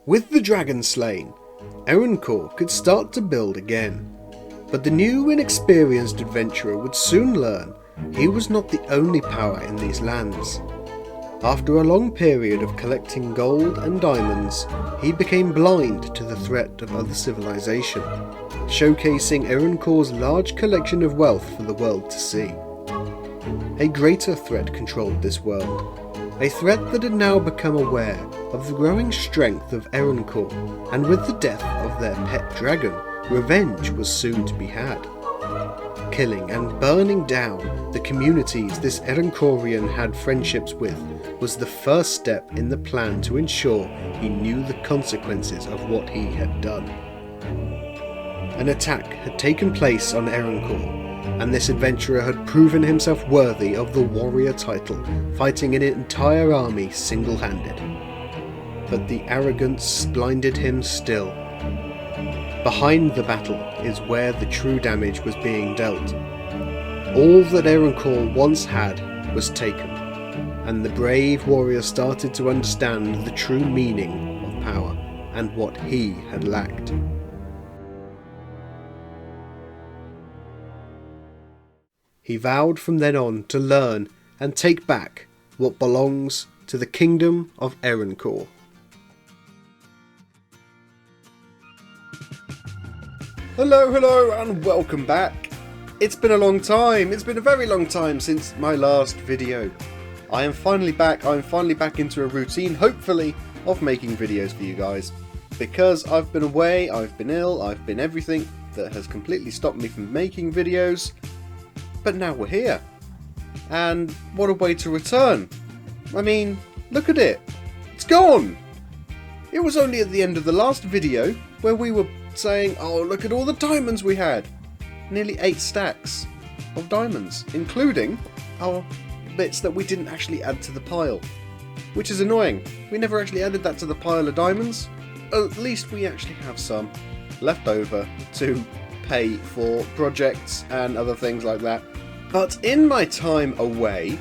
With the dragon slain, Erencore could start to build again. But the new inexperienced adventurer would soon learn he was not the only power in these lands. After a long period of collecting gold and diamonds, he became blind to the threat of other civilization, showcasing Erencore's large collection of wealth for the world to see. A greater threat controlled this world, a threat that had now become aware of the growing strength of Erencore, and with the death of their pet dragon, revenge was soon to be had. Killing and burning down the communities this Erencorean had friendships with was the first step in the plan to ensure he knew the consequences of what he had done. An attack had taken place on Erencore, and this adventurer had proven himself worthy of the warrior title, fighting an entire army single-handed. But the arrogance blinded him still. Behind the battle is where the true damage was being dealt. All that Erencore once had was taken, and the brave warrior started to understand the true meaning of power and what he had lacked. He vowed from then on to learn and take back what belongs to the kingdom of Erencore. Hello and welcome back. It's been a long time, it's been a very long time since my last video. I am finally back, I'm finally back into a routine, hopefully, of making videos for you guys. Because I've been away, I've been ill, I've been everything that has completely stopped me from making videos. But now we're here. And what a way to return. I mean, look at it. It's gone! It was only at the end of the last video where we were saying, oh, look at all the diamonds we had. Nearly 8 stacks of diamonds, including our bits that we didn't actually add to the pile. Which is annoying. We never actually added that to the pile of diamonds. At least we actually have some left over to pay for projects and other things like that. But in my time away,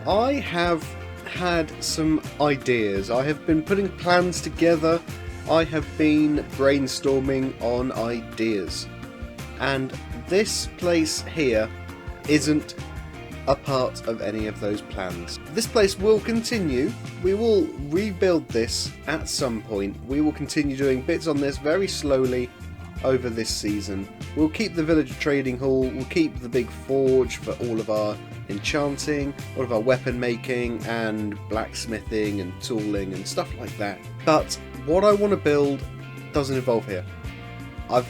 I have had some ideas. I have been putting plans together. I have been brainstorming on ideas. And this place here isn't a part of any of those plans. This place will continue. We will rebuild this at some point. We will continue doing bits on this very slowly over this season. We'll keep the village trading hall, we'll keep the big forge for all of our enchanting, all of our weapon making and blacksmithing and tooling and stuff like that. But what I want to build doesn't involve here. I've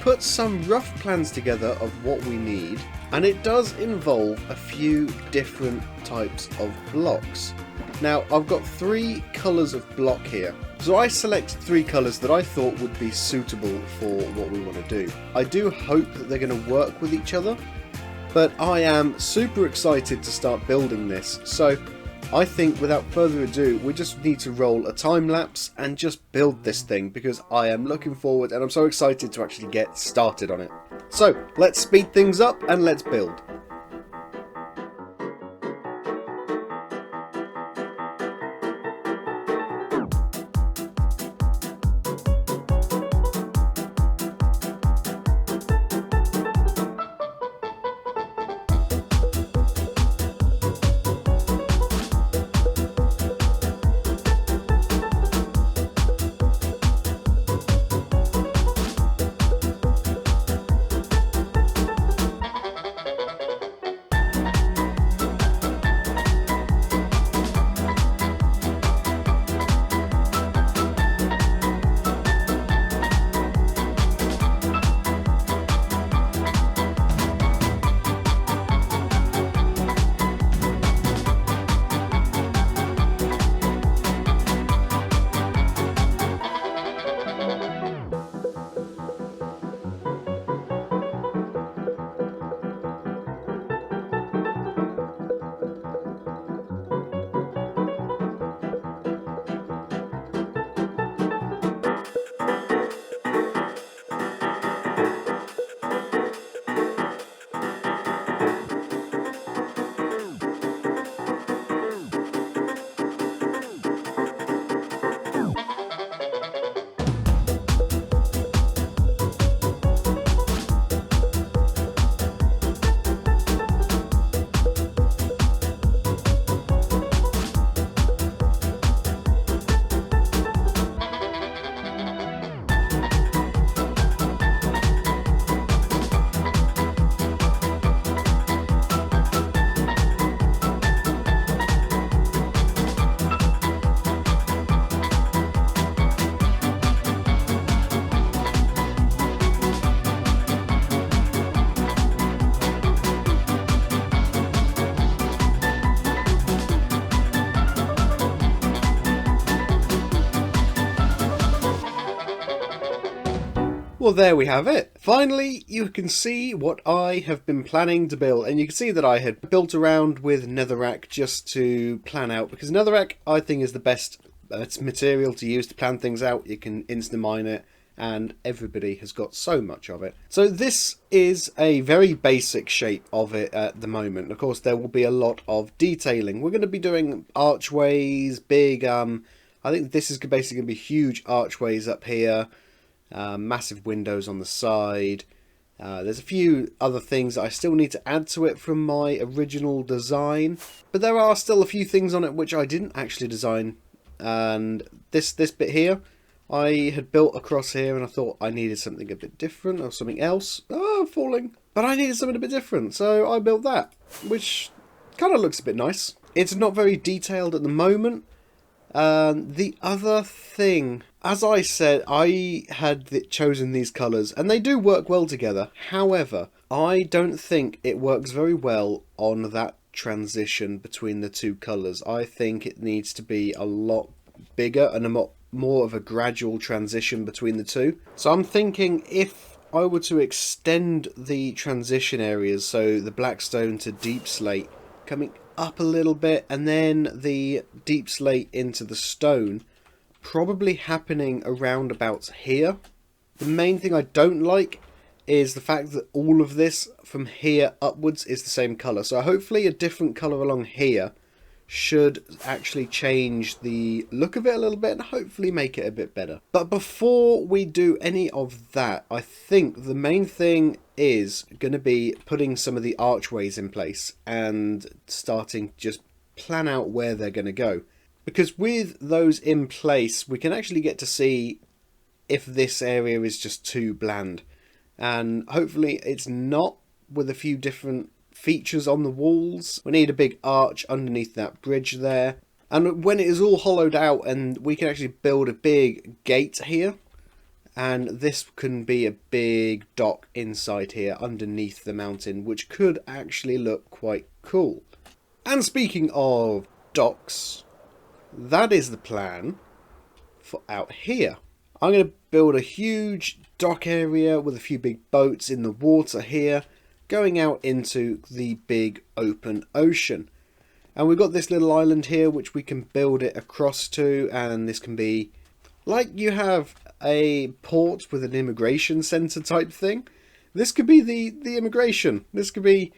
put some rough plans together of what we need, and it does involve a few different types of blocks. Now, I've got 3 colours of block here. So I selected 3 colours that I thought would be suitable for what we want to do. I do hope that they're going to work with each other, but I am super excited to start building this. So I think without further ado, we just need to roll a time lapse and just build this thing, because I am looking forward and I'm so excited to actually get started on it. So let's speed things up and let's build. Well, there we have it. Finally, you can see what I have been planning to build. And you can see that I had built around with netherrack just to plan out. Because netherrack, I think, is the best material to use to plan things out. You can insta-mine it. And everybody has got so much of it. So this is a very basic shape of it at the moment. Of course, there will be a lot of detailing. We're going to be doing archways, big, I think this is basically going to be huge archways up here. Massive windows on the side. There's a few other things that I still need to add to it from my original design. But there are still a few things on it which I didn't actually design. And this bit here, I had built across here and I thought I needed something a bit different or something else. Oh, I'm falling. But I needed something a bit different, so I built that, which kind of looks a bit nice. It's not very detailed at the moment. The other thing, as I said, I had chosen these colours and they do work well together. However, I don't think it works very well on that transition between the two colours. I think it needs to be a lot bigger and more of a gradual transition between the two. So I'm thinking if I were to extend the transition areas, so the Blackstone to Deep Slate coming up a little bit and then the Deep Slate into the stone probably happening around about here. The main thing I don't like is the fact that all of this from here upwards is the same colour. So hopefully a different colour along here should actually change the look of it a little bit and hopefully make it a bit better. But before we do any of that, I think the main thing is going to be putting some of the archways in place and starting just plan out where they're going to go. Because with those in place, we can actually get to see if this area is just too bland. And hopefully it's not, with a few different features on the walls. We need a big arch underneath that bridge there. And when it is all hollowed out and we can actually build a big gate here. And this can be a big dock inside here underneath the mountain, which could actually look quite cool. And speaking of docks, that is the plan for out here. I'm going to build a huge dock area with a few big boats in the water here, going out into the big open ocean. And we've got this little island here which we can build it across to, and this can be like you have a port with an immigration centre type thing. This could be the immigration. This could be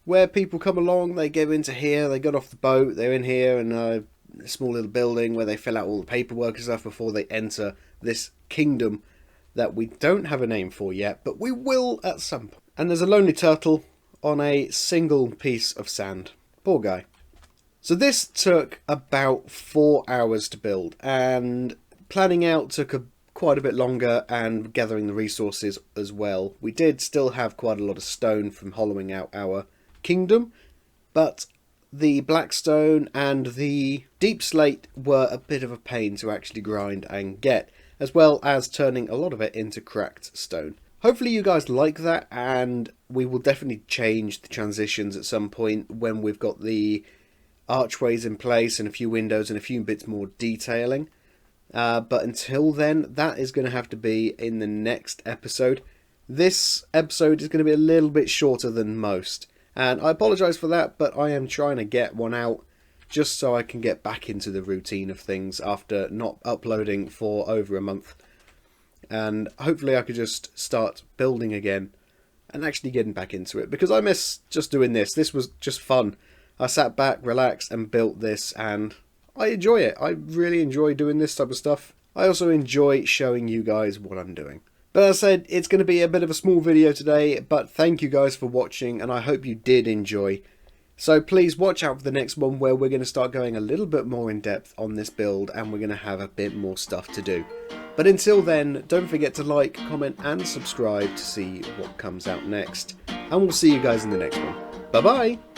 where people come along, they go into here, they got off the boat, they're in here and a small little building where they fill out all the paperwork and stuff before they enter this kingdom that we don't have a name for yet, but we will at some point. And there's a lonely turtle on a single piece of sand. Poor guy. So this took about 4 hours to build, and planning out took quite a bit longer, and gathering the resources as well. We did still have quite a lot of stone from hollowing out our kingdom, but the Blackstone and the Deep Slate were a bit of a pain to actually grind and get, as well as turning a lot of it into cracked stone. Hopefully you guys like that, and we will definitely change the transitions at some point when we've got the archways in place and a few windows and a few bits more detailing. But until then, that is going to have to be in the next episode. This episode is going to be a little bit shorter than most, and I apologise for that, but I am trying to get one out just so I can get back into the routine of things after not uploading for over a month. And hopefully I could just start building again and actually getting back into it, because I miss just doing this. This was just fun. I sat back, relaxed and built this, and I enjoy it. I really enjoy doing this type of stuff. I also enjoy showing you guys what I'm doing. But as I said, it's going to be a bit of a small video today, but thank you guys for watching, and I hope you did enjoy. So please watch out for the next one, where we're going to start going a little bit more in depth on this build, and we're going to have a bit more stuff to do. But until then, don't forget to like, comment and subscribe to see what comes out next. And we'll see you guys in the next one. Bye bye!